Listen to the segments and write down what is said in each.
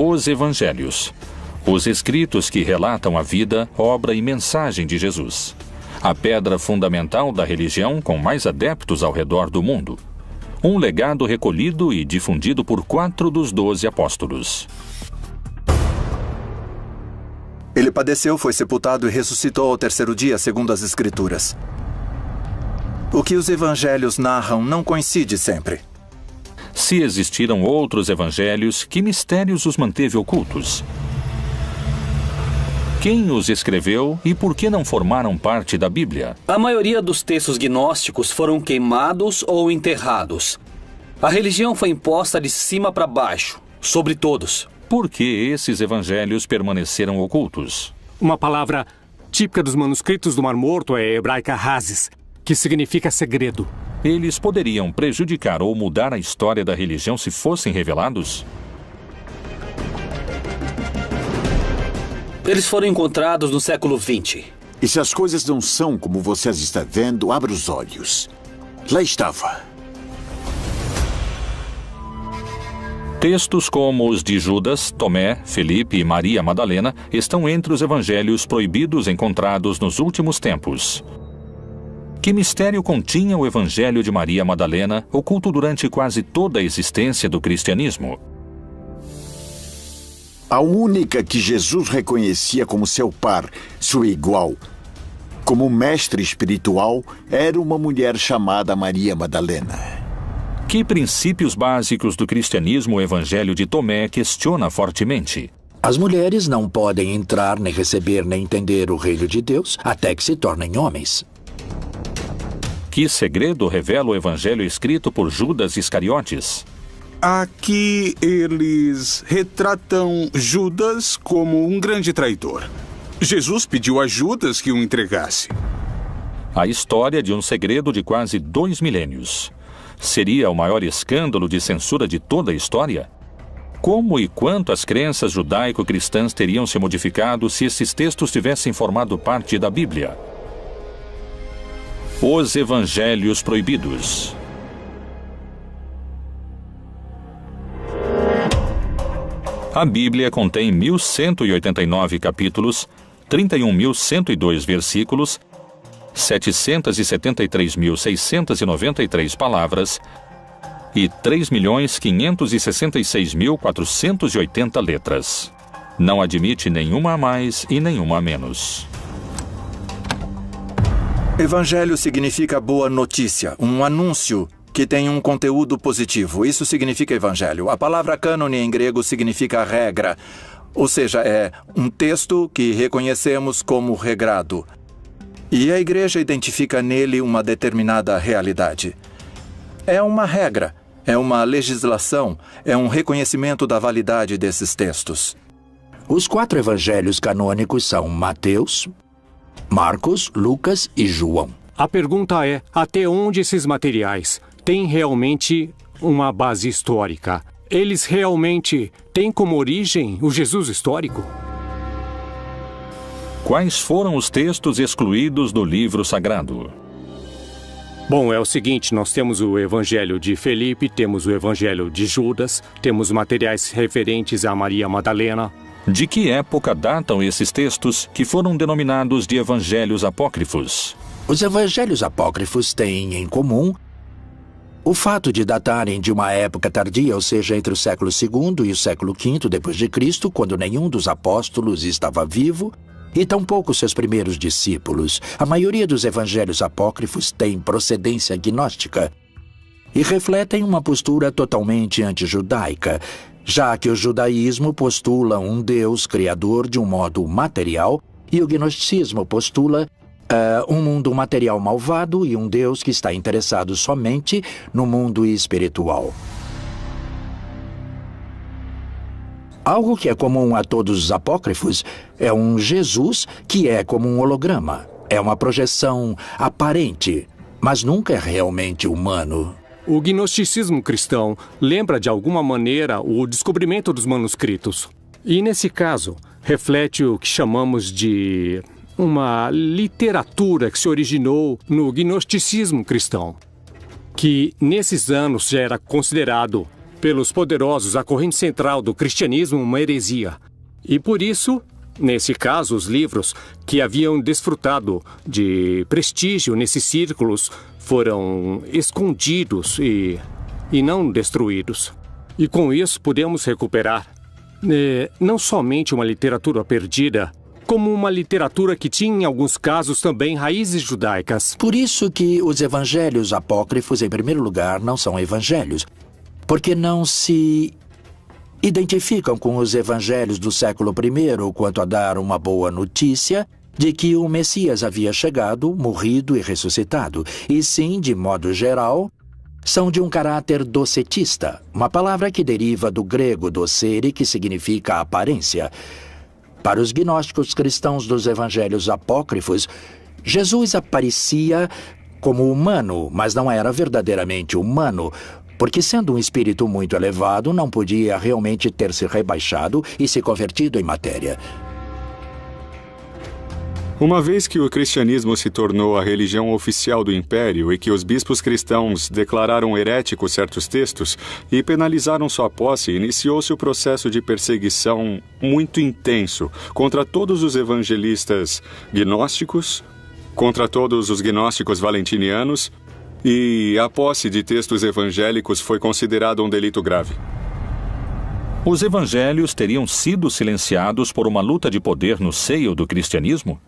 Os Evangelhos. Os escritos que relatam a vida, obra e mensagem de Jesus. A pedra fundamental da religião com mais adeptos ao redor do mundo. Um legado recolhido e difundido por 4 dos 12 apóstolos. Ele padeceu, foi sepultado e ressuscitou ao 3º dia, segundo as Escrituras. O que os evangelhos narram não coincide sempre. Se existiram outros evangelhos, que mistérios os manteve ocultos? Quem os escreveu e por que não formaram parte da Bíblia? A maioria dos textos gnósticos foram queimados ou enterrados. A religião foi imposta de cima para baixo, sobre todos. Por que esses evangelhos permaneceram ocultos? Uma palavra típica dos manuscritos do Mar Morto é hebraica hazes, que significa segredo. Eles poderiam prejudicar ou mudar a história da religião se fossem revelados? Eles foram encontrados no século XX. E se as coisas não são como você as está vendo, abra os olhos. Lá estava. Textos como os de Judas, Tomé, Felipe e Maria Madalena estão entre os evangelhos proibidos encontrados nos últimos tempos. Que mistério continha o evangelho de Maria Madalena, oculto durante quase toda a existência do cristianismo? A única que Jesus reconhecia como seu par, sua igual, como mestre espiritual, era uma mulher chamada Maria Madalena. Que princípios básicos do cristianismo o evangelho de Tomé questiona fortemente? As mulheres não podem entrar, nem receber, nem entender o reino de Deus até que se tornem homens. Que segredo revela o evangelho escrito por Judas Iscariotes? Aqui eles retratam Judas como um grande traidor. Jesus pediu a Judas que o entregasse. A história de um segredo de quase 2 milênios. Seria o maior escândalo de censura de toda a história? Como e quanto as crenças judaico-cristãs teriam se modificado se esses textos tivessem formado parte da Bíblia? Os Evangelhos Proibidos. A Bíblia contém 1.189 capítulos, 31.102 versículos, 773.693 palavras e 3.566.480 letras. Não admite nenhuma a mais e nenhuma a menos. Evangelho significa boa notícia, um anúncio que tem um conteúdo positivo. Isso significa evangelho. A palavra cânone em grego significa regra, ou seja, é um texto que reconhecemos como regrado. E a igreja identifica nele uma determinada realidade. É uma regra, é uma legislação, é um reconhecimento da validade desses textos. Os 4 evangelhos canônicos são Mateus, Marcos, Lucas e João. A pergunta é, até onde esses materiais têm realmente uma base histórica? Eles realmente têm como origem o Jesus histórico? Quais foram os textos excluídos do livro sagrado? Bom, é o seguinte, nós temos o Evangelho de Felipe, temos o Evangelho de Judas, temos materiais referentes a Maria Madalena. De que época datam esses textos que foram denominados de evangelhos apócrifos? Os evangelhos apócrifos têm em comum o fato de datarem de uma época tardia, ou seja, entre o século II e o século V depois de Cristo, quando nenhum dos apóstolos estava vivo, e tampouco seus primeiros discípulos. A maioria dos evangelhos apócrifos tem procedência gnóstica e refletem uma postura totalmente antijudaica, já que o judaísmo postula um Deus criador de um modo material e o gnosticismo postula um mundo material malvado e um Deus que está interessado somente no mundo espiritual. Algo que é comum a todos os apócrifos é um Jesus que é como um holograma. É uma projeção aparente, mas nunca é realmente humano. O gnosticismo cristão lembra de alguma maneira o descobrimento dos manuscritos. E nesse caso, reflete o que chamamos de uma literatura que se originou no gnosticismo cristão, que nesses anos já era considerado pelos poderosos a corrente central do cristianismo uma heresia. E por isso, nesse caso, os livros que haviam desfrutado de prestígio nesses círculos foram escondidos e não destruídos. E com isso podemos recuperar não somente uma literatura perdida, como uma literatura que tinha, em alguns casos, também raízes judaicas. Por isso que os evangelhos apócrifos, em primeiro lugar, não são evangelhos, porque não se identificam com os evangelhos do século I quanto a dar uma boa notícia de que o Messias havia chegado, morrido e ressuscitado, e sim, de modo geral, são de um caráter docetista, uma palavra que deriva do grego docere, que significa aparência. Para os gnósticos cristãos dos evangelhos apócrifos, Jesus aparecia como humano, mas não era verdadeiramente humano, porque sendo um espírito muito elevado, não podia realmente ter se rebaixado e se convertido em matéria. Uma vez que o cristianismo se tornou a religião oficial do império e que os bispos cristãos declararam heréticos certos textos e penalizaram sua posse, iniciou-se o processo de perseguição muito intenso contra todos os evangelistas gnósticos, contra todos os gnósticos valentinianos, e a posse de textos evangélicos foi considerada um delito grave. Os evangelhos teriam sido silenciados por uma luta de poder no seio do cristianismo?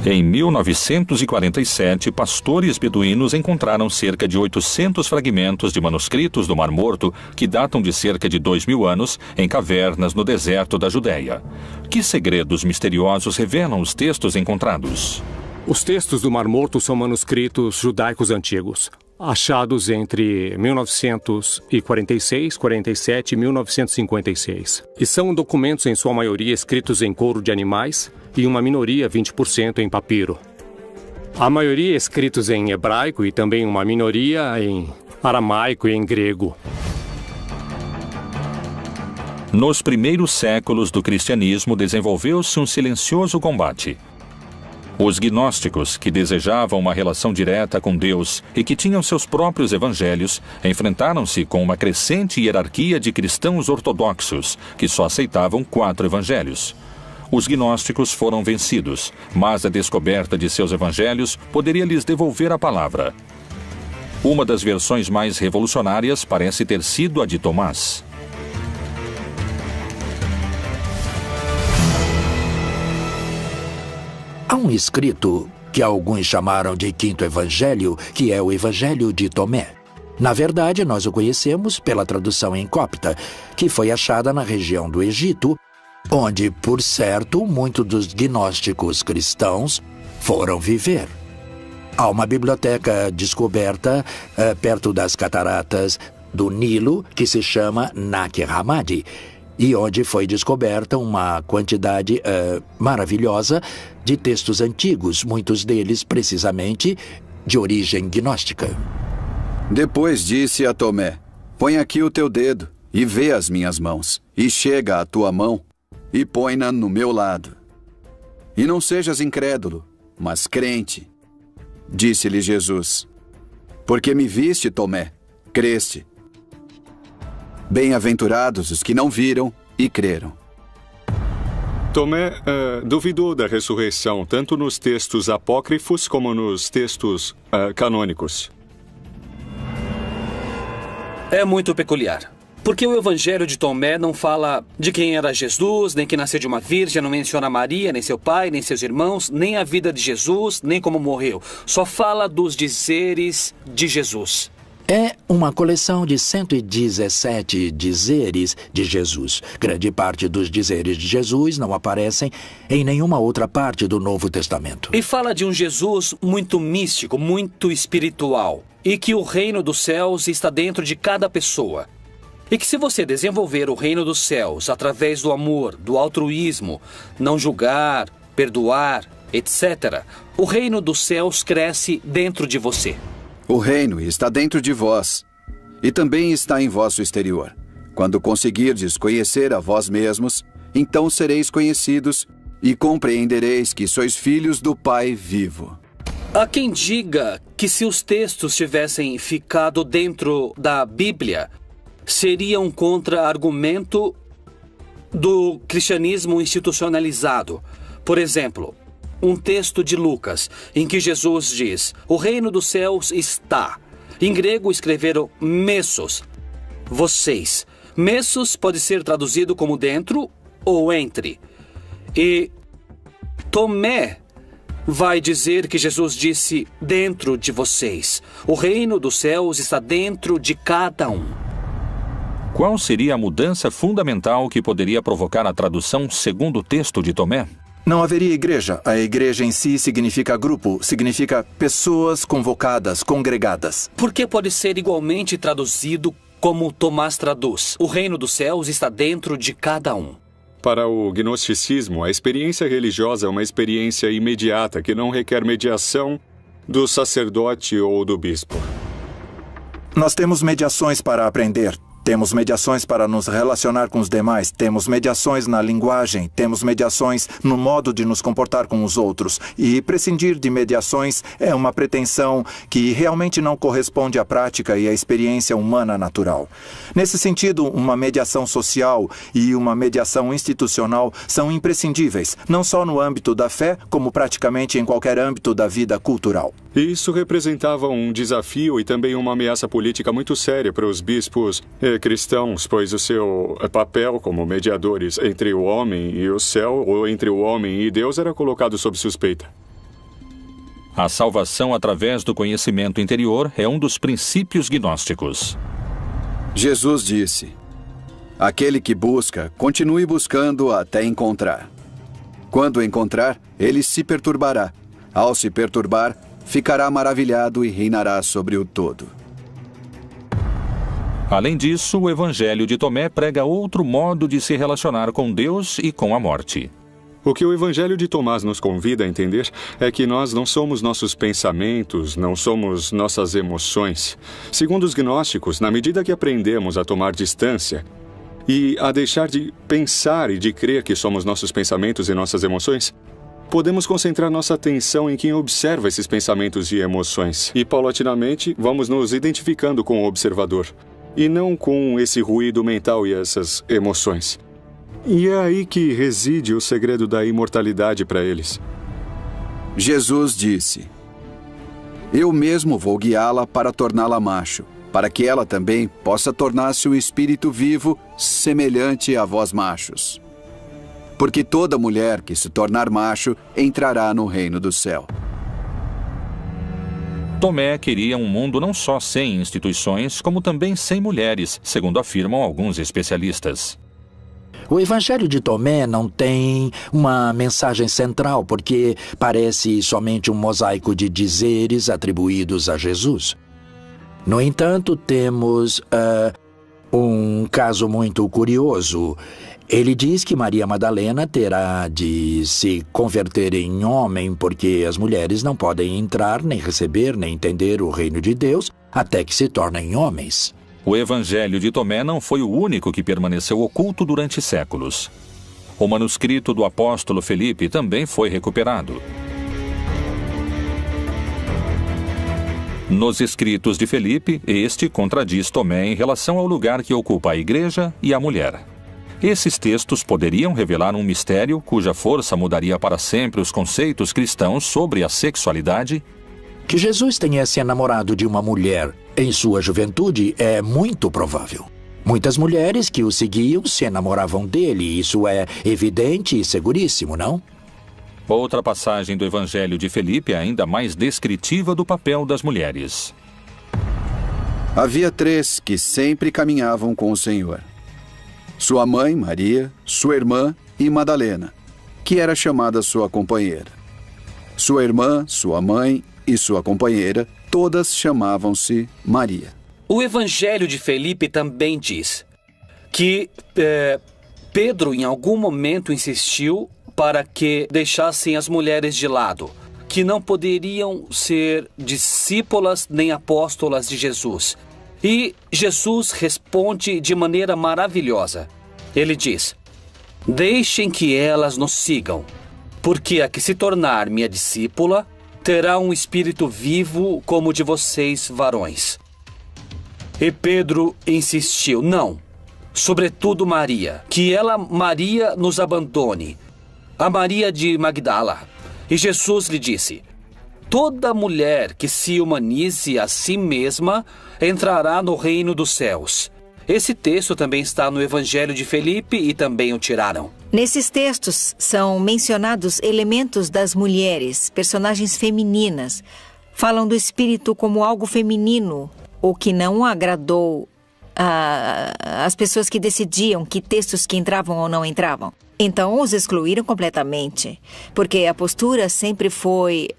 Em 1947, pastores beduínos encontraram cerca de 800 fragmentos de manuscritos do Mar Morto que datam de cerca de 2000 anos em cavernas no deserto da Judéia. Que segredos misteriosos revelam os textos encontrados? Os textos do Mar Morto são manuscritos judaicos antigos, achados entre 1946, 47 e 1956. E são documentos, em sua maioria, escritos em couro de animais e uma minoria, 20%, em papiro. A maioria escritos em hebraico e também uma minoria em aramaico e em grego. Nos primeiros séculos do cristianismo desenvolveu-se um silencioso combate. Os gnósticos, que desejavam uma relação direta com Deus e que tinham seus próprios evangelhos, enfrentaram-se com uma crescente hierarquia de cristãos ortodoxos, que só aceitavam 4 evangelhos. Os gnósticos foram vencidos, mas a descoberta de seus evangelhos poderia lhes devolver a palavra. Uma das versões mais revolucionárias parece ter sido a de Tomás. Há um escrito que alguns chamaram de Quinto Evangelho, que é o Evangelho de Tomé. Na verdade, nós o conhecemos pela tradução em copta, que foi achada na região do Egito, onde, por certo, muitos dos gnósticos cristãos foram viver. Há uma biblioteca descoberta perto das cataratas do Nilo, que se chama Nag Hammadi, e onde foi descoberta uma quantidade maravilhosa de textos antigos, muitos deles, precisamente, de origem gnóstica. Depois disse a Tomé: põe aqui o teu dedo e vê as minhas mãos, e chega a tua mão e põe-na no meu lado. E não sejas incrédulo, mas crente. Disse-lhe Jesus: porque me viste, Tomé, creste. Bem-aventurados os que não viram e creram. Tomé duvidou da ressurreição, tanto nos textos apócrifos como nos textos canônicos. É muito peculiar. Porque o Evangelho de Tomé não fala de quem era Jesus, nem que nasceu de uma virgem, não menciona Maria, nem seu pai, nem seus irmãos, nem a vida de Jesus, nem como morreu. Só fala dos dizeres de Jesus. É uma coleção de 117 dizeres de Jesus. Grande parte dos dizeres de Jesus não aparecem em nenhuma outra parte do Novo Testamento. E fala de um Jesus muito místico, muito espiritual. E que o reino dos céus está dentro de cada pessoa. E que se você desenvolver o reino dos céus através do amor, do altruísmo, não julgar, perdoar, etc., o reino dos céus cresce dentro de você. O reino está dentro de vós, e também está em vosso exterior. Quando conseguirdes conhecer a vós mesmos, então sereis conhecidos e compreendereis que sois filhos do Pai vivo. Há quem diga que se os textos tivessem ficado dentro da Bíblia, seria um contra-argumento do cristianismo institucionalizado. Por exemplo, um texto de Lucas, em que Jesus diz: o reino dos céus está. Em grego escreveram mesos, vocês. Mesos pode ser traduzido como dentro ou entre. E Tomé vai dizer que Jesus disse dentro de vocês. O reino dos céus está dentro de cada um. Qual seria a mudança fundamental que poderia provocar a tradução segundo o texto de Tomé? Não haveria igreja. A igreja em si significa grupo, significa pessoas convocadas, congregadas. Por que pode ser igualmente traduzido como Tomás traduz? O reino dos céus está dentro de cada um. Para o gnosticismo, a experiência religiosa é uma experiência imediata que não requer mediação do sacerdote ou do bispo. Nós temos mediações para aprender. Temos mediações para nos relacionar com os demais, temos mediações na linguagem, temos mediações no modo de nos comportar com os outros. E prescindir de mediações é uma pretensão que realmente não corresponde à prática e à experiência humana natural. Nesse sentido, uma mediação social e uma mediação institucional são imprescindíveis, não só no âmbito da fé, como praticamente em qualquer âmbito da vida cultural. Isso representava um desafio e também uma ameaça política muito séria para os bispos cristãos, pois o seu papel como mediadores entre o homem e o céu, ou entre o homem e Deus, era colocado sob suspeita. A salvação através do conhecimento interior é um dos princípios gnósticos. Jesus disse: aquele que busca, continue buscando até encontrar. Quando encontrar, ele se perturbará. Ao se perturbar, ficará maravilhado e reinará sobre o todo. Além disso, o Evangelho de Tomé prega outro modo de se relacionar com Deus e com a morte. O que o Evangelho de Tomás nos convida a entender é que nós não somos nossos pensamentos, não somos nossas emoções. Segundo os gnósticos, na medida que aprendemos a tomar distância e a deixar de pensar e de crer que somos nossos pensamentos e nossas emoções, podemos concentrar nossa atenção em quem observa esses pensamentos e emoções. E, paulatinamente, vamos nos identificando com o observador, e não com esse ruído mental e essas emoções. E é aí que reside o segredo da imortalidade para eles. Jesus disse: eu mesmo vou guiá-la para torná-la macho, para que ela também possa tornar-se um espírito vivo semelhante a vós machos. Porque toda mulher que se tornar macho entrará no reino do céu. Tomé queria um mundo não só sem instituições, como também sem mulheres, segundo afirmam alguns especialistas. O Evangelho de Tomé não tem uma mensagem central, porque parece somente um mosaico de dizeres atribuídos a Jesus. No entanto, temos um caso muito curioso. Ele diz que Maria Madalena terá de se converter em homem porque as mulheres não podem entrar, nem receber, nem entender o reino de Deus até que se tornem homens. O Evangelho de Tomé não foi o único que permaneceu oculto durante séculos. O manuscrito do apóstolo Felipe também foi recuperado. Nos escritos de Felipe, este contradiz Tomé em relação ao lugar que ocupa a igreja e a mulher. Esses textos poderiam revelar um mistério cuja força mudaria para sempre os conceitos cristãos sobre a sexualidade? Que Jesus tenha se enamorado de uma mulher em sua juventude é muito provável. Muitas mulheres que o seguiam se enamoravam dele, isso é evidente e seguríssimo, não? Outra passagem do Evangelho de Felipe é ainda mais descritiva do papel das mulheres. Havia 3 que sempre caminhavam com o Senhor: sua mãe, Maria, sua irmã e Madalena, que era chamada sua companheira. Sua irmã, sua mãe e sua companheira, todas chamavam-se Maria. O Evangelho de Felipe também diz que Pedro, em algum momento, insistiu para que deixassem as mulheres de lado, que não poderiam ser discípulas nem apóstolas de Jesus. E Jesus responde de maneira maravilhosa. Ele diz: deixem que elas nos sigam, porque a que se tornar minha discípula terá um espírito vivo como o de vocês, varões. E Pedro insistiu: não, sobretudo Maria, que ela, Maria, nos abandone, a Maria de Magdala. E Jesus lhe disse: toda mulher que se humanize a si mesma entrará no reino dos céus. Esse texto também está no Evangelho de Felipe e também o tiraram. Nesses textos são mencionados elementos das mulheres, personagens femininas. Falam do espírito como algo feminino, o que não agradou às pessoas que decidiam que textos que entravam ou não entravam. Então os excluíram completamente, porque a postura sempre foi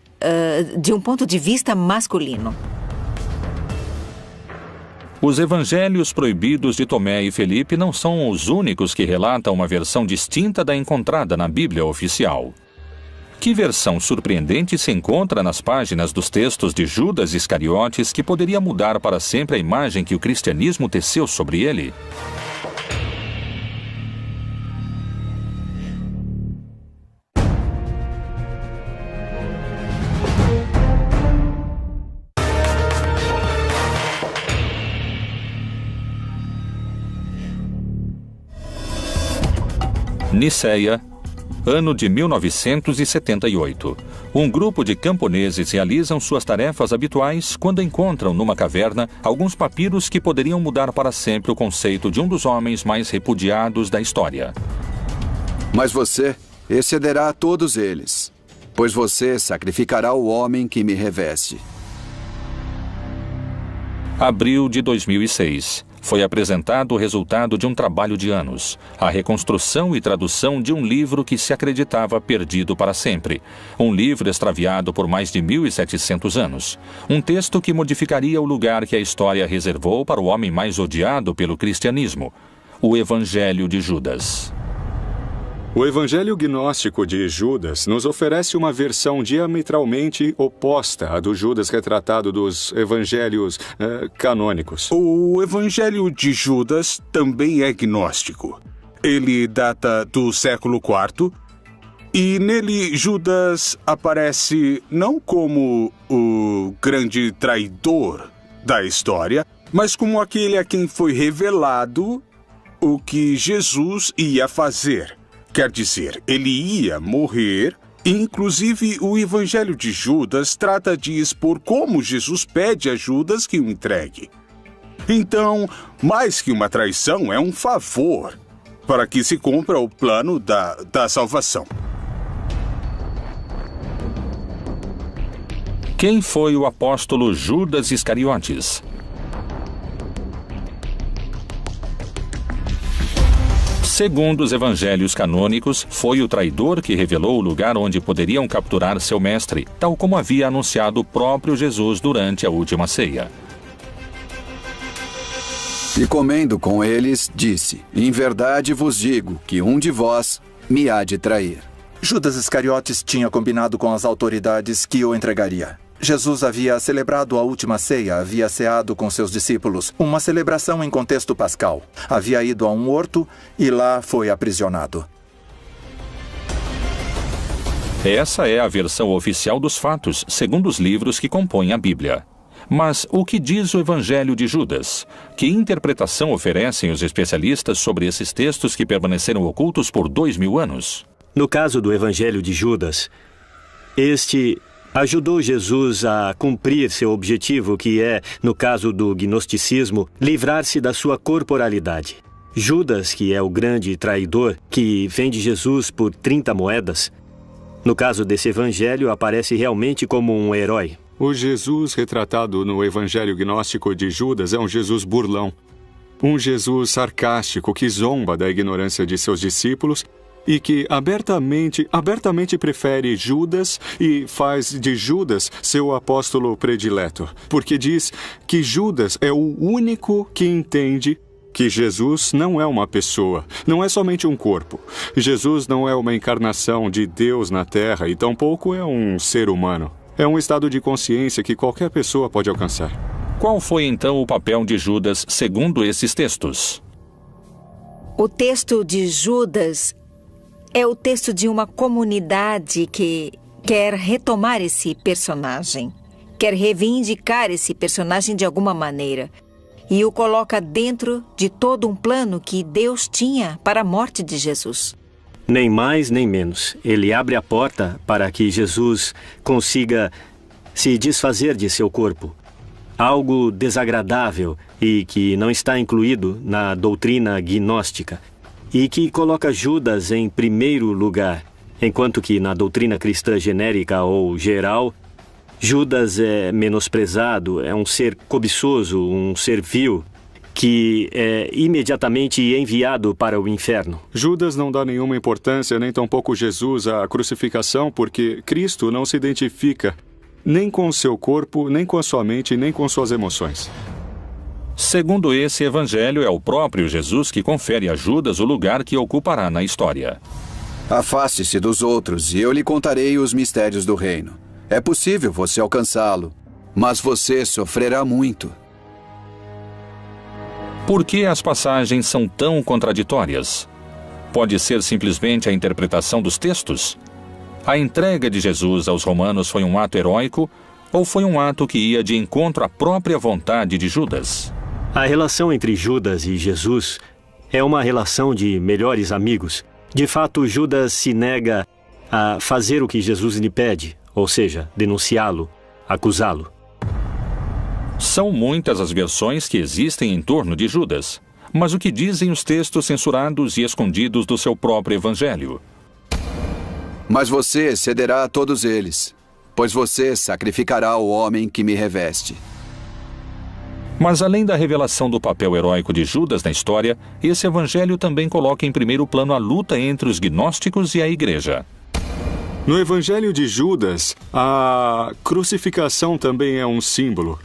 de um ponto de vista masculino. Os evangelhos proibidos de Tomé e Felipe não são os únicos que relatam uma versão distinta da encontrada na Bíblia oficial. Que versão surpreendente se encontra nas páginas dos textos de Judas Iscariotes que poderia mudar para sempre a imagem que o cristianismo teceu sobre ele? Niceia, ano de 1978. Um grupo de camponeses realizam suas tarefas habituais quando encontram numa caverna alguns papiros que poderiam mudar para sempre o conceito de um dos homens mais repudiados da história. Mas você excederá a todos eles, pois você sacrificará o homem que me reveste. Abril de 2006. Foi apresentado o resultado de um trabalho de anos, a reconstrução e tradução de um livro que se acreditava perdido para sempre. Um livro extraviado por mais de 1.700 anos. Um texto que modificaria o lugar que a história reservou para o homem mais odiado pelo cristianismo, o Evangelho de Judas. O Evangelho Gnóstico de Judas nos oferece uma versão diametralmente oposta à do Judas retratado dos evangelhos canônicos. O Evangelho de Judas também é gnóstico. Ele data do século IV e nele Judas aparece não como o grande traidor da história, mas como aquele a quem foi revelado o que Jesus ia fazer. Quer dizer, ele ia morrer. Inclusive, o Evangelho de Judas trata de expor como Jesus pede a Judas que o entregue. Então, mais que uma traição, é um favor para que se cumpra o plano da salvação. Quem foi o apóstolo Judas Iscariotes? Segundo os evangelhos canônicos, foi o traidor que revelou o lugar onde poderiam capturar seu mestre, tal como havia anunciado o próprio Jesus durante a última ceia. E comendo com eles, disse: em verdade vos digo que um de vós me há de trair. Judas Iscariotes tinha combinado com as autoridades que o entregaria. Jesus havia celebrado a última ceia, havia ceado com seus discípulos, uma celebração em contexto pascal. Havia ido a um horto e lá foi aprisionado. Essa é a versão oficial dos fatos, segundo os livros que compõem a Bíblia. Mas o que diz o Evangelho de Judas? Que interpretação oferecem os especialistas sobre esses textos que permaneceram ocultos por 2000 anos? No caso do Evangelho de Judas, este ajudou Jesus a cumprir seu objetivo, que é, no caso do gnosticismo, livrar-se da sua corporalidade. Judas, que é o grande traidor, que vende Jesus por 30 moedas, no caso desse evangelho, aparece realmente como um herói. O Jesus retratado no Evangelho Gnóstico de Judas é um Jesus burlão. Um Jesus sarcástico que zomba da ignorância de seus discípulos e que abertamente prefere Judas e faz de Judas seu apóstolo predileto, porque diz que Judas é o único que entende que Jesus não é uma pessoa, não é somente um corpo. Jesus não é uma encarnação de Deus na Terra e tampouco é um ser humano. É um estado de consciência que qualquer pessoa pode alcançar. Qual foi então o papel de Judas segundo esses textos? O texto de Judas é o texto de uma comunidade que quer retomar esse personagem, quer reivindicar esse personagem de alguma maneira e o coloca dentro de todo um plano que Deus tinha para a morte de Jesus. Nem mais nem menos. Ele abre a porta para que Jesus consiga se desfazer de seu corpo. Algo desagradável e que não está incluído na doutrina gnóstica e que coloca Judas em primeiro lugar, enquanto que na doutrina cristã genérica ou geral, Judas é menosprezado, é um ser cobiçoso, um ser vil, que é imediatamente enviado para o inferno. Judas não dá nenhuma importância, nem tampouco Jesus, à crucificação, porque Cristo não se identifica nem com o seu corpo, nem com a sua mente, nem com suas emoções. Segundo esse evangelho, é o próprio Jesus que confere a Judas o lugar que ocupará na história. Afaste-se dos outros e eu lhe contarei os mistérios do reino. É possível você alcançá-lo, mas você sofrerá muito. Por que as passagens são tão contraditórias? Pode ser simplesmente a interpretação dos textos? A entrega de Jesus aos romanos foi um ato heróico ou foi um ato que ia de encontro à própria vontade de Judas? A relação entre Judas e Jesus é uma relação de melhores amigos. De fato, Judas se nega a fazer o que Jesus lhe pede, ou seja, denunciá-lo, acusá-lo. São muitas as versões que existem em torno de Judas. Mas o que dizem os textos censurados e escondidos do seu próprio evangelho? Mas você cederá a todos eles, pois você sacrificará o homem que me reveste. Mas além da revelação do papel heróico de Judas na história, esse evangelho também coloca em primeiro plano a luta entre os gnósticos e a igreja. No evangelho de Judas, a crucificação também é um símbolo.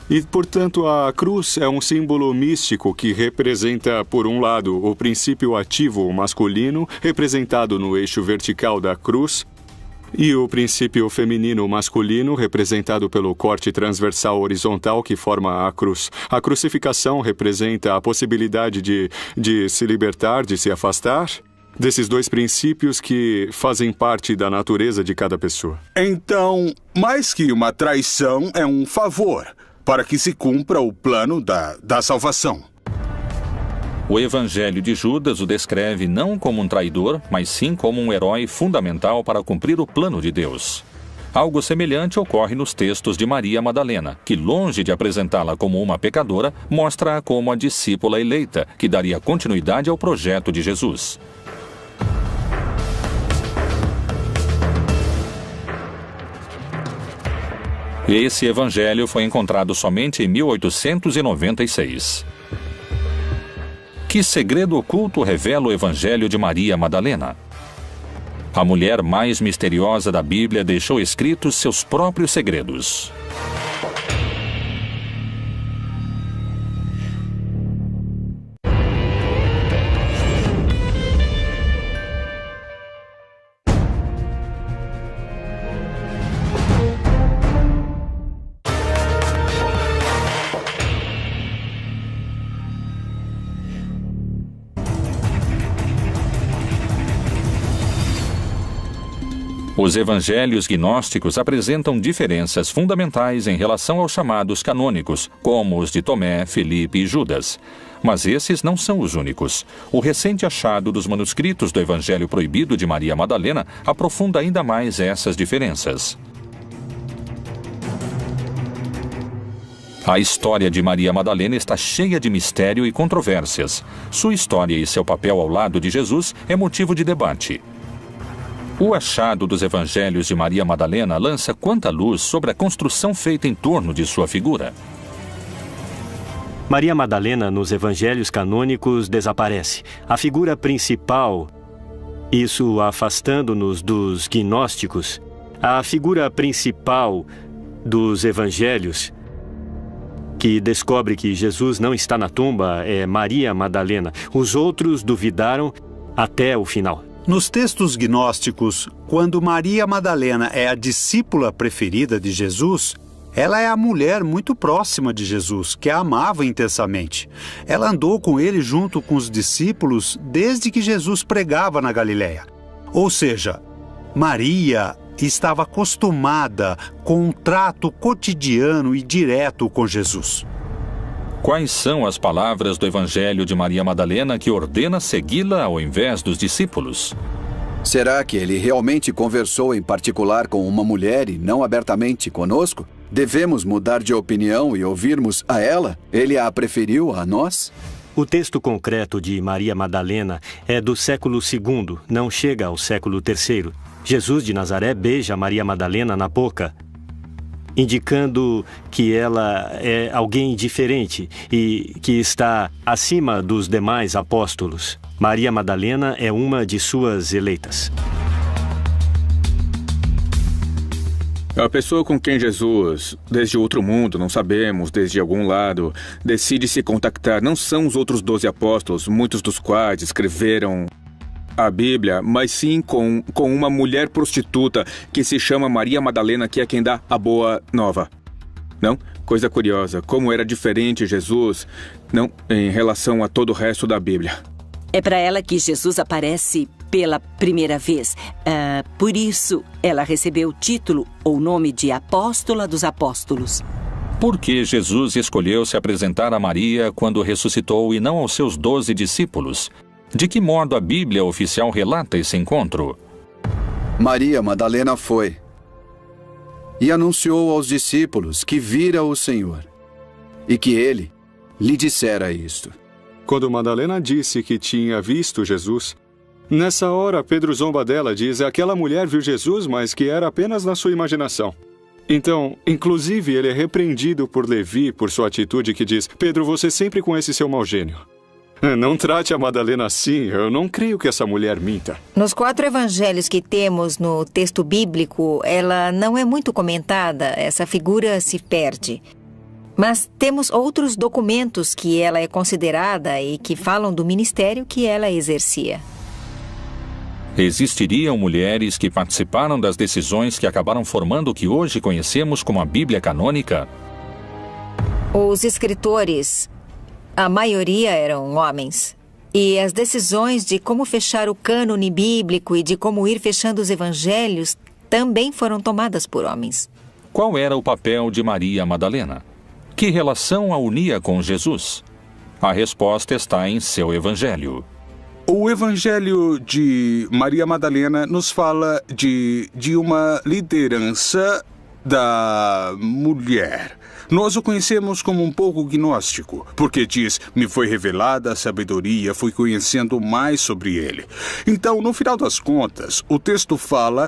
E, portanto, a cruz é um símbolo místico que representa, por um lado, o princípio ativo masculino, representado no eixo vertical da cruz, e o princípio feminino masculino, representado pelo corte transversal horizontal que forma a cruz. A crucificação representa a possibilidade de se libertar, de se afastar desses dois princípios que fazem parte da natureza de cada pessoa. Então, mais que uma traição, é um favor para que se cumpra o plano da salvação. O evangelho de Judas o descreve não como um traidor, mas sim como um herói fundamental para cumprir o plano de Deus. Algo semelhante ocorre nos textos de Maria Madalena, que, longe de apresentá-la como uma pecadora, mostra-a como a discípula eleita, que daria continuidade ao projeto de Jesus. Esse evangelho foi encontrado somente em 1896. Que segredo oculto revela o evangelho de Maria Madalena? A mulher mais misteriosa da Bíblia deixou escritos seus próprios segredos. Os evangelhos gnósticos apresentam diferenças fundamentais em relação aos chamados canônicos, como os de Tomé, Felipe e Judas. Mas esses não são os únicos. O recente achado dos manuscritos do Evangelho Proibido de Maria Madalena aprofunda ainda mais essas diferenças. A história de Maria Madalena está cheia de mistério e controvérsias. Sua história e seu papel ao lado de Jesus é motivo de debate. O achado dos evangelhos de Maria Madalena lança quanta luz sobre a construção feita em torno de sua figura. Maria Madalena, nos evangelhos canônicos, desaparece. A figura principal, isso afastando-nos dos gnósticos, a figura principal dos evangelhos, que descobre que Jesus não está na tumba, é Maria Madalena. Os outros duvidaram até o final. Nos textos gnósticos, quando Maria Madalena é a discípula preferida de Jesus, ela é a mulher muito próxima de Jesus, que a amava intensamente. Ela andou com ele junto com os discípulos desde que Jesus pregava na Galileia. Ou seja, Maria estava acostumada com um trato cotidiano e direto com Jesus. Quais são as palavras do Evangelho de Maria Madalena que ordena segui-la ao invés dos discípulos? Será que ele realmente conversou em particular com uma mulher e não abertamente conosco? Devemos mudar de opinião e ouvirmos a ela? Ele a preferiu a nós? O texto concreto de Maria Madalena é do século II, não chega ao século III. Jesus de Nazaré beija Maria Madalena na boca, indicando que ela é alguém diferente e que está acima dos demais apóstolos. Maria Madalena é uma de suas eleitas. A pessoa com quem Jesus, desde outro mundo, não sabemos, desde algum lado, decide se contactar não são os outros 12 apóstolos, muitos dos quais escreveram a Bíblia, mas sim com uma mulher prostituta que se chama Maria Madalena, que é quem dá a boa nova. Não? Coisa curiosa, como era diferente Jesus, não, em relação a todo o resto da Bíblia. É para ela que Jesus aparece pela primeira vez. Por isso, ela recebeu o título ou nome de Apóstola dos Apóstolos. Por que Jesus escolheu se apresentar a Maria quando ressuscitou e não aos seus 12 discípulos? De que modo a Bíblia oficial relata esse encontro? Maria Madalena foi e anunciou aos discípulos que vira o Senhor e que ele lhe dissera isto. Quando Madalena disse que tinha visto Jesus, nessa hora Pedro zomba dela, diz: aquela mulher viu Jesus, mas que era apenas na sua imaginação. Então, inclusive, ele é repreendido por Levi por sua atitude que diz: Pedro, você sempre com esse seu mau gênio. Não trate a Madalena assim, eu não creio que essa mulher minta. Nos 4 evangelhos que temos no texto bíblico, ela não é muito comentada, essa figura se perde. Mas temos outros documentos que ela é considerada e que falam do ministério que ela exercia. Existiriam mulheres que participaram das decisões que acabaram formando o que hoje conhecemos como a Bíblia canônica? Os escritores, a maioria eram homens. E as decisões de como fechar o cânone bíblico e de como ir fechando os evangelhos também foram tomadas por homens. Qual era o papel de Maria Madalena? Que relação a unia com Jesus? A resposta está em seu evangelho. O Evangelho de Maria Madalena nos fala de uma liderança da mulher. Nós o conhecemos como um pouco gnóstico, porque diz: me foi revelada a sabedoria, fui conhecendo mais sobre ele. Então, no final das contas, o texto fala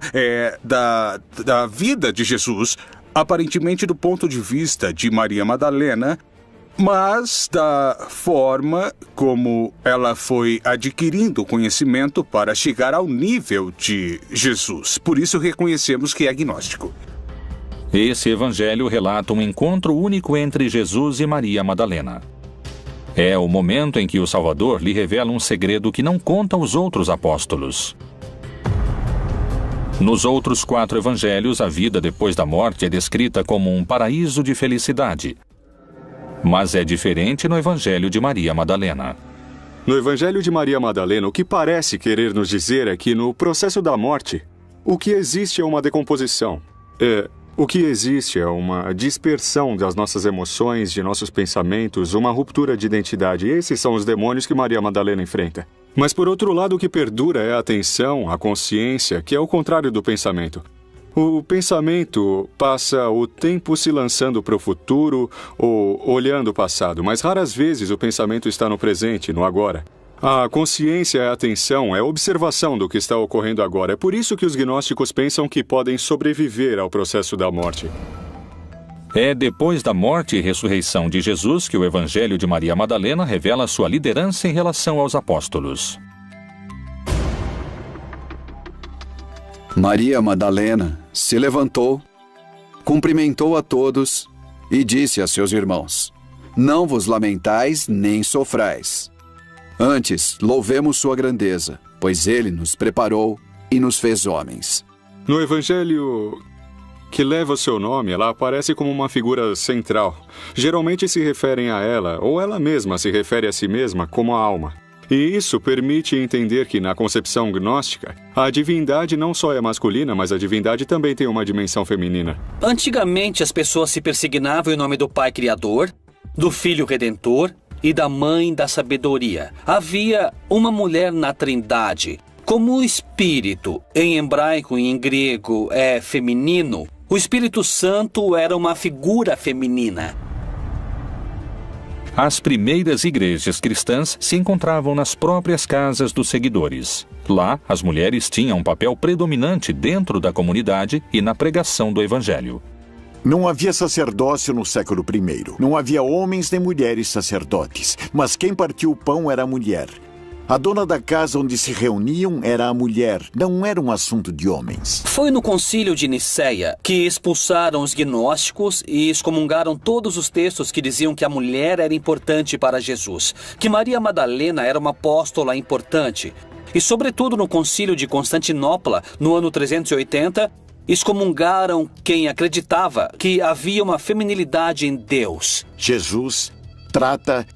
da vida de Jesus, aparentemente do ponto de vista de Maria Madalena, mas da forma como ela foi adquirindo conhecimento para chegar ao nível de Jesus. Por isso reconhecemos que é agnóstico. Esse evangelho relata um encontro único entre Jesus e Maria Madalena. É o momento em que o Salvador lhe revela um segredo que não conta aos outros apóstolos. Nos outros 4 evangelhos, a vida depois da morte é descrita como um paraíso de felicidade. Mas é diferente no Evangelho de Maria Madalena. No Evangelho de Maria Madalena, o que parece querer nos dizer é que no processo da morte, o que existe é uma decomposição. O que existe é uma dispersão das nossas emoções, de nossos pensamentos, uma ruptura de identidade. Esses são os demônios que Maria Madalena enfrenta. Mas, por outro lado, o que perdura é a atenção, a consciência, que é o contrário do pensamento. O pensamento passa o tempo se lançando para o futuro ou olhando o passado, mas raras vezes o pensamento está no presente, no agora. A consciência é a atenção, é a observação do que está ocorrendo agora. É por isso que os gnósticos pensam que podem sobreviver ao processo da morte. É depois da morte e ressurreição de Jesus que o Evangelho de Maria Madalena revela sua liderança em relação aos apóstolos. Maria Madalena se levantou, cumprimentou a todos e disse a seus irmãos: não vos lamentais nem sofrais. Antes, louvemos sua grandeza, pois ele nos preparou e nos fez homens. No Evangelho que leva o seu nome, ela aparece como uma figura central. Geralmente se referem a ela, ou ela mesma se refere a si mesma como a alma. E isso permite entender que, na concepção gnóstica, a divindade não só é masculina, mas a divindade também tem uma dimensão feminina. Antigamente, as pessoas se persignavam em nome do Pai Criador, do Filho Redentor e da Mãe da Sabedoria. Havia uma mulher na Trindade. Como o Espírito, em hebraico e em grego, é feminino, o Espírito Santo era uma figura feminina. As primeiras igrejas cristãs se encontravam nas próprias casas dos seguidores. Lá, as mulheres tinham um papel predominante dentro da comunidade e na pregação do Evangelho. Não havia sacerdócio no século I. Não havia homens nem mulheres sacerdotes, mas quem partiu o pão era a mulher. A dona da casa onde se reuniam era a mulher, não era um assunto de homens. Foi no concílio de Nicéia que expulsaram os gnósticos e excomungaram todos os textos que diziam que a mulher era importante para Jesus, que Maria Madalena era uma apóstola importante. E sobretudo no concílio de Constantinopla, no ano 380, excomungaram quem acreditava que havia uma feminilidade em Deus. Jesus trata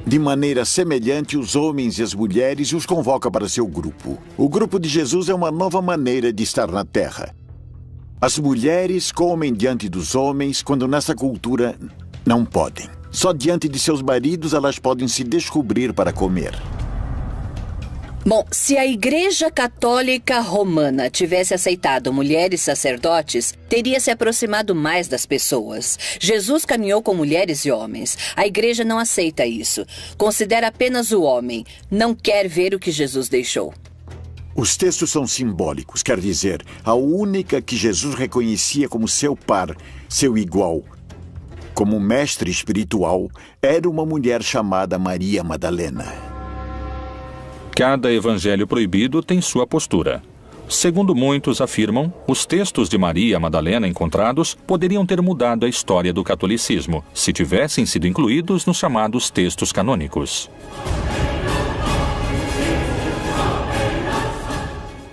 de maneira semelhante os homens e as mulheres e os convoca para seu grupo. O grupo de Jesus é uma nova maneira de estar na Terra. As mulheres comem diante dos homens quando nessa cultura não podem. Só diante de seus maridos elas podem se descobrir para comer. Bom, se a Igreja Católica Romana tivesse aceitado mulheres sacerdotes, teria se aproximado mais das pessoas. Jesus caminhou com mulheres e homens. A Igreja não aceita isso. Considera apenas o homem. Não quer ver o que Jesus deixou. Os textos são simbólicos, quer dizer, a única que Jesus reconhecia como seu par, seu igual, como mestre espiritual, era uma mulher chamada Maria Madalena. Cada evangelho proibido tem sua postura. Segundo muitos afirmam, os textos de Maria Madalena encontrados poderiam ter mudado a história do catolicismo, se tivessem sido incluídos nos chamados textos canônicos.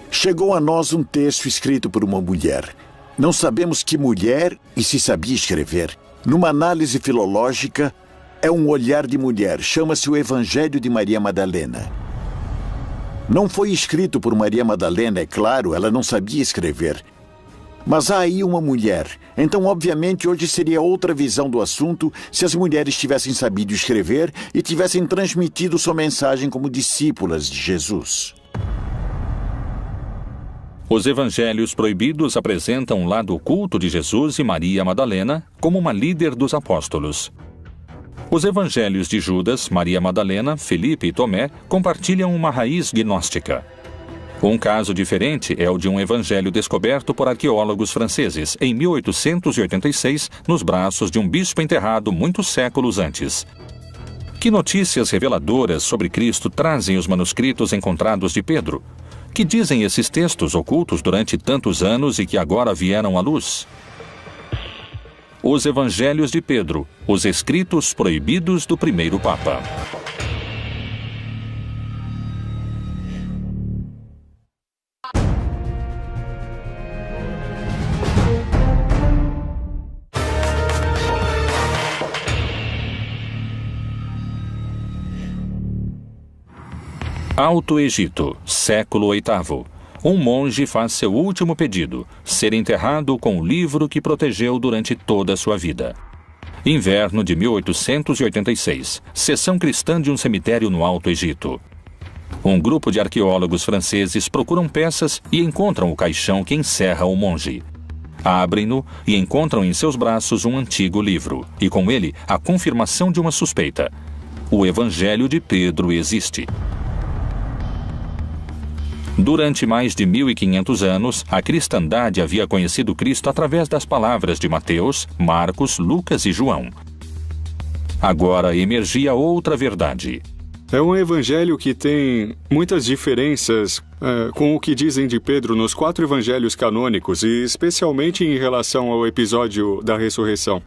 Chegou a nós um texto escrito por uma mulher. Não sabemos que mulher e se sabia escrever. Numa análise filológica, é um olhar de mulher. Chama-se o Evangelho de Maria Madalena. Não foi escrito por Maria Madalena, é claro, ela não sabia escrever. Mas há aí uma mulher. Então, obviamente, hoje seria outra visão do assunto se as mulheres tivessem sabido escrever e tivessem transmitido sua mensagem como discípulas de Jesus. Os evangelhos proibidos apresentam o lado oculto de Jesus e Maria Madalena como uma líder dos apóstolos. Os evangelhos de Judas, Maria Madalena, Felipe e Tomé compartilham uma raiz gnóstica. Um caso diferente é o de um evangelho descoberto por arqueólogos franceses em 1886, nos braços de um bispo enterrado muitos séculos antes. Que notícias reveladoras sobre Cristo trazem os manuscritos encontrados de Pedro? Que dizem esses textos ocultos durante tantos anos e que agora vieram à luz? Os Evangelhos de Pedro, os escritos proibidos do primeiro Papa. Alto Egito, século VIII. Um monge faz seu último pedido, ser enterrado com o livro que protegeu durante toda a sua vida. Inverno de 1886, sessão cristã de um cemitério no Alto Egito. Um grupo de arqueólogos franceses procuram peças e encontram o caixão que encerra o monge. Abrem-no e encontram em seus braços um antigo livro, e com ele a confirmação de uma suspeita. O Evangelho de Pedro existe. Durante mais de 1500 anos, a cristandade havia conhecido Cristo através das palavras de Mateus, Marcos, Lucas e João. Agora emergia outra verdade. É um evangelho que tem muitas diferenças com o que dizem de Pedro nos 4 evangelhos canônicos, e especialmente em relação ao episódio da ressurreição.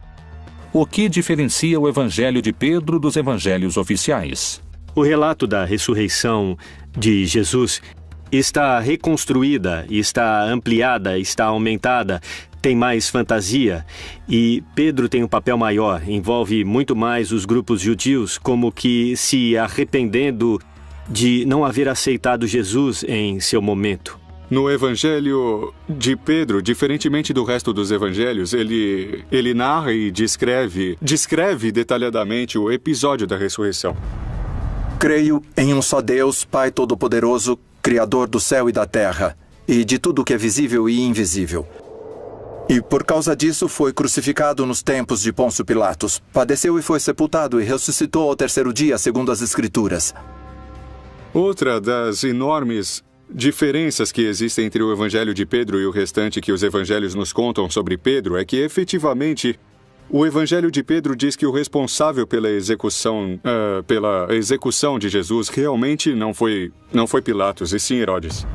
O que diferencia o evangelho de Pedro dos evangelhos oficiais? O relato da ressurreição de Jesus está reconstruída, está ampliada, está aumentada, tem mais fantasia, e Pedro tem um papel maior, envolve muito mais os grupos judius, como que se arrependendo de não haver aceitado Jesus em seu momento? No Evangelho de Pedro, diferentemente do resto dos evangelhos, ele narra e descreve detalhadamente o episódio da ressurreição. Creio em um só Deus, Pai Todo-Poderoso, Criador do céu e da terra, e de tudo que é visível e invisível. E por causa disso foi crucificado nos tempos de Pôncio Pilatos, padeceu e foi sepultado e ressuscitou ao terceiro dia, segundo as Escrituras. Outra das enormes diferenças que existem entre o Evangelho de Pedro e o restante que os evangelhos nos contam sobre Pedro é que, efetivamente, o Evangelho de Pedro diz que o responsável pela execução de Jesus realmente não foi Pilatos, e sim Herodes.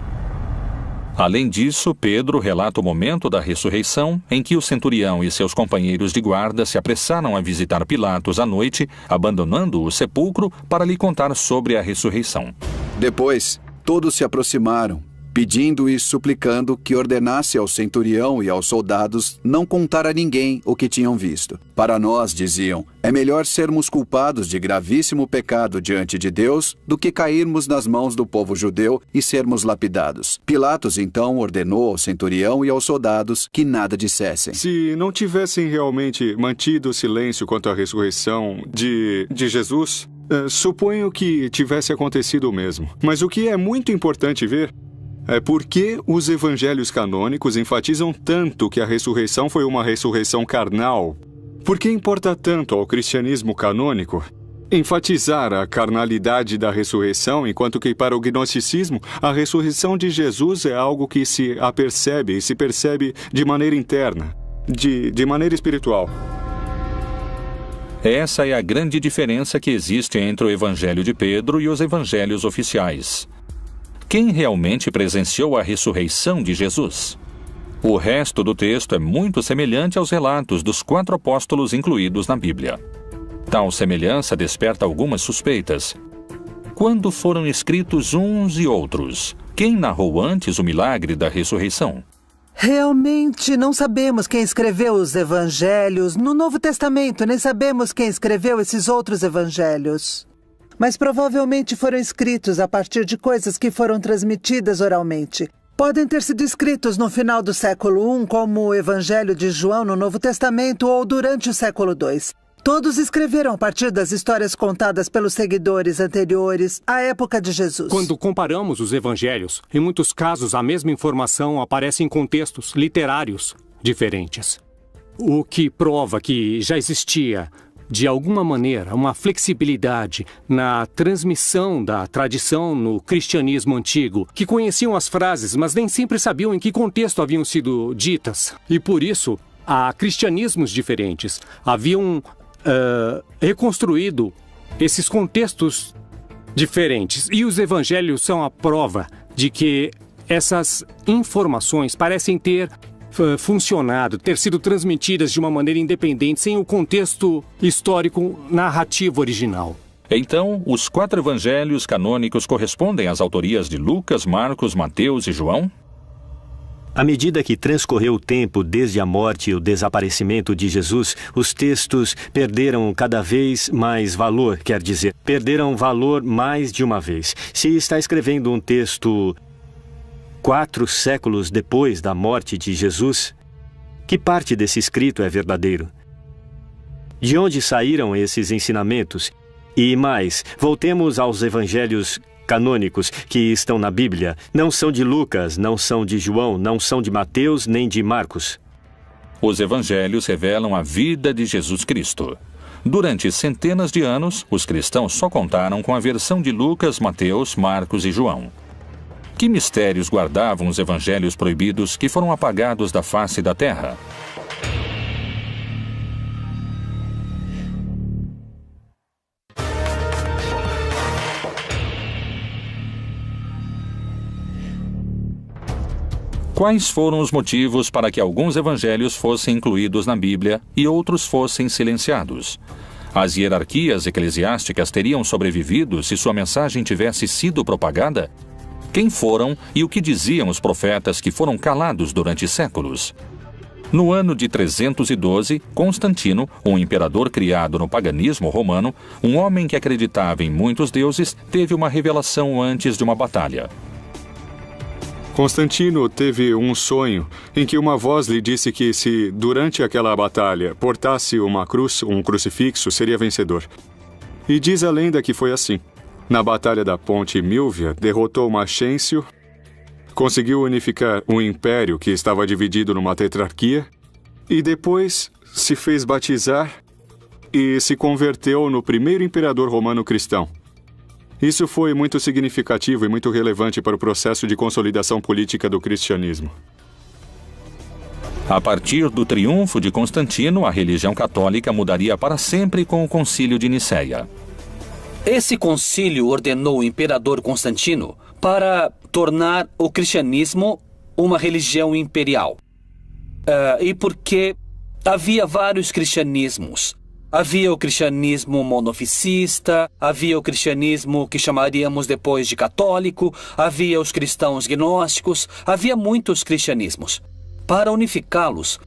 Além disso, Pedro relata o momento da ressurreição em que o centurião e seus companheiros de guarda se apressaram a visitar Pilatos à noite, abandonando o sepulcro para lhe contar sobre a ressurreição. Depois, todos se aproximaram, pedindo e suplicando que ordenasse ao centurião e aos soldados não contar a ninguém o que tinham visto. Para nós, diziam, é melhor sermos culpados de gravíssimo pecado diante de Deus do que cairmos nas mãos do povo judeu e sermos lapidados. Pilatos, então, ordenou ao centurião e aos soldados que nada dissessem. Se não tivessem realmente mantido silêncio quanto à ressurreição de Jesus, suponho que tivesse acontecido o mesmo. Mas o que é muito importante ver é por que os evangelhos canônicos enfatizam tanto que a ressurreição foi uma ressurreição carnal. Por que importa tanto ao cristianismo canônico enfatizar a carnalidade da ressurreição, enquanto que para o gnosticismo a ressurreição de Jesus é algo que se apercebe e se percebe de maneira interna, de maneira espiritual? Essa é a grande diferença que existe entre o Evangelho de Pedro e os evangelhos oficiais. Quem realmente presenciou a ressurreição de Jesus? O resto do texto é muito semelhante aos relatos dos 4 apóstolos incluídos na Bíblia. Tal semelhança desperta algumas suspeitas. Quando foram escritos uns e outros? Quem narrou antes o milagre da ressurreição? Realmente não sabemos quem escreveu os evangelhos no Novo Testamento, nem sabemos quem escreveu esses outros evangelhos. Mas provavelmente foram escritos a partir de coisas que foram transmitidas oralmente. Podem ter sido escritos no final do século I, como o Evangelho de João no Novo Testamento, ou durante o século II. Todos escreveram a partir das histórias contadas pelos seguidores anteriores à época de Jesus. Quando comparamos os evangelhos, em muitos casos a mesma informação aparece em contextos literários diferentes. O que prova que já existia, de alguma maneira, uma flexibilidade na transmissão da tradição no cristianismo antigo, que conheciam as frases, mas nem sempre sabiam em que contexto haviam sido ditas. E por isso, há cristianismos diferentes. Haviam reconstruído esses contextos diferentes. E os evangelhos são a prova de que essas informações parecem ter funcionado, ter sido transmitidas de uma maneira independente, sem o contexto histórico narrativo original. Então, os 4 evangelhos canônicos correspondem às autorias de Lucas, Marcos, Mateus e João? À medida que transcorreu o tempo desde a morte e o desaparecimento de Jesus, os textos perderam cada vez mais valor, quer dizer, perderam valor mais de uma vez. Se está escrevendo um texto 4 séculos depois da morte de Jesus, que parte desse escrito é verdadeiro? De onde saíram esses ensinamentos? E mais, voltemos aos evangelhos canônicos que estão na Bíblia. Não são de Lucas, não são de João, não são de Mateus nem de Marcos. Os evangelhos revelam a vida de Jesus Cristo. Durante centenas de anos, os cristãos só contaram com a versão de Lucas, Mateus, Marcos e João. Que mistérios guardavam os evangelhos proibidos que foram apagados da face da terra? Quais foram os motivos para que alguns evangelhos fossem incluídos na Bíblia e outros fossem silenciados? As hierarquias eclesiásticas teriam sobrevivido se sua mensagem tivesse sido propagada? Quem foram e o que diziam os profetas que foram calados durante séculos? No ano de 312, Constantino, um imperador criado no paganismo romano, um homem que acreditava em muitos deuses, teve uma revelação antes de uma batalha. Constantino teve um sonho em que uma voz lhe disse que se, durante aquela batalha, portasse uma cruz, um crucifixo, seria vencedor. E diz a lenda que foi assim. Na batalha da Ponte Milvia, derrotou Maxêncio, conseguiu unificar um império que estava dividido numa tetrarquia e depois se fez batizar e se converteu no primeiro imperador romano cristão. Isso foi muito significativo e muito relevante para o processo de consolidação política do cristianismo. A partir do triunfo de Constantino, a religião católica mudaria para sempre com o Concílio de Nicéia. Esse concílio ordenou o imperador Constantino para tornar o cristianismo uma religião imperial. E porque havia vários cristianismos. Havia o cristianismo monofisista, havia o cristianismo que chamaríamos depois de católico, havia os cristãos gnósticos, havia muitos cristianismos. Para unificá-los,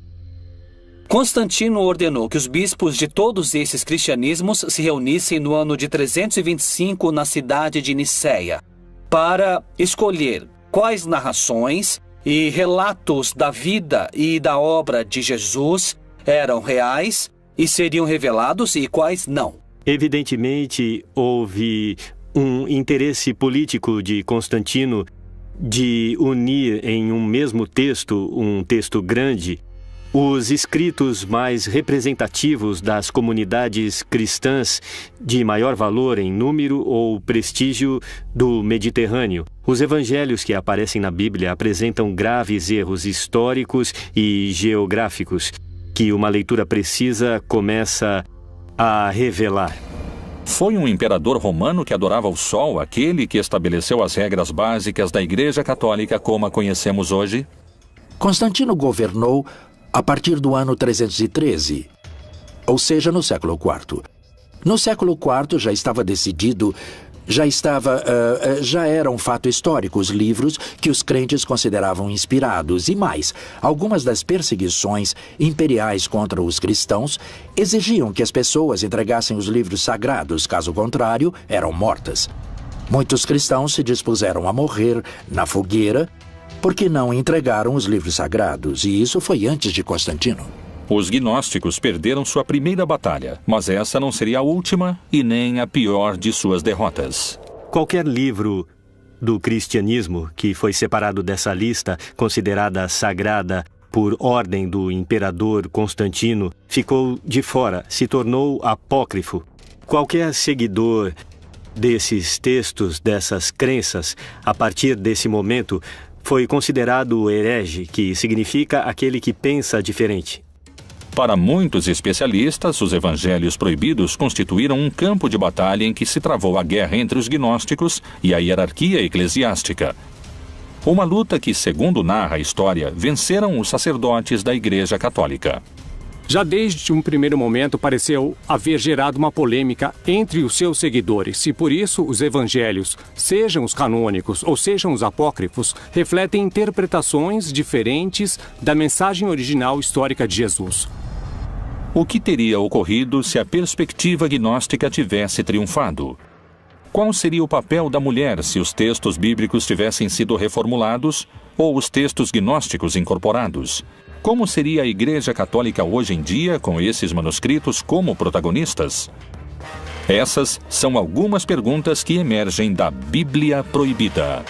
Constantino ordenou que os bispos de todos esses cristianismos se reunissem no ano de 325 na cidade de Nicéia, para escolher quais narrações e relatos da vida e da obra de Jesus eram reais e seriam revelados e quais não. Evidentemente, houve um interesse político de Constantino de unir em um mesmo texto, um texto grande, os escritos mais representativos das comunidades cristãs de maior valor em número ou prestígio do Mediterrâneo. Os evangelhos que aparecem na Bíblia apresentam graves erros históricos e geográficos que uma leitura precisa começa a revelar. Foi um imperador romano que adorava o sol, aquele que estabeleceu as regras básicas da Igreja Católica como a conhecemos hoje? Constantino governou a partir do ano 313, ou seja, no século IV. No século IV já estava decidido, já era um fato histórico os livros que os crentes consideravam inspirados e mais. Algumas das perseguições imperiais contra os cristãos exigiam que as pessoas entregassem os livros sagrados, caso contrário, eram mortas. Muitos cristãos se dispuseram a morrer na fogueira porque não entregaram os livros sagrados, e isso foi antes de Constantino. Os gnósticos perderam sua primeira batalha, mas essa não seria a última e nem a pior de suas derrotas. Qualquer livro do cristianismo que foi separado dessa lista, considerada sagrada por ordem do imperador Constantino, ficou de fora, se tornou apócrifo. Qualquer seguidor desses textos, dessas crenças, a partir desse momento, foi considerado herege, que significa aquele que pensa diferente. Para muitos especialistas, os evangelhos proibidos constituíram um campo de batalha em que se travou a guerra entre os gnósticos e a hierarquia eclesiástica. Uma luta que, segundo narra a história, venceram os sacerdotes da Igreja Católica. Já desde um primeiro momento pareceu haver gerado uma polêmica entre os seus seguidores e por isso os evangelhos, sejam os canônicos ou sejam os apócrifos, refletem interpretações diferentes da mensagem original histórica de Jesus. O que teria ocorrido se a perspectiva gnóstica tivesse triunfado? Qual seria o papel da mulher se os textos bíblicos tivessem sido reformulados ou os textos gnósticos incorporados? Como seria a Igreja Católica hoje em dia com esses manuscritos como protagonistas? Essas são algumas perguntas que emergem da Bíblia Proibida.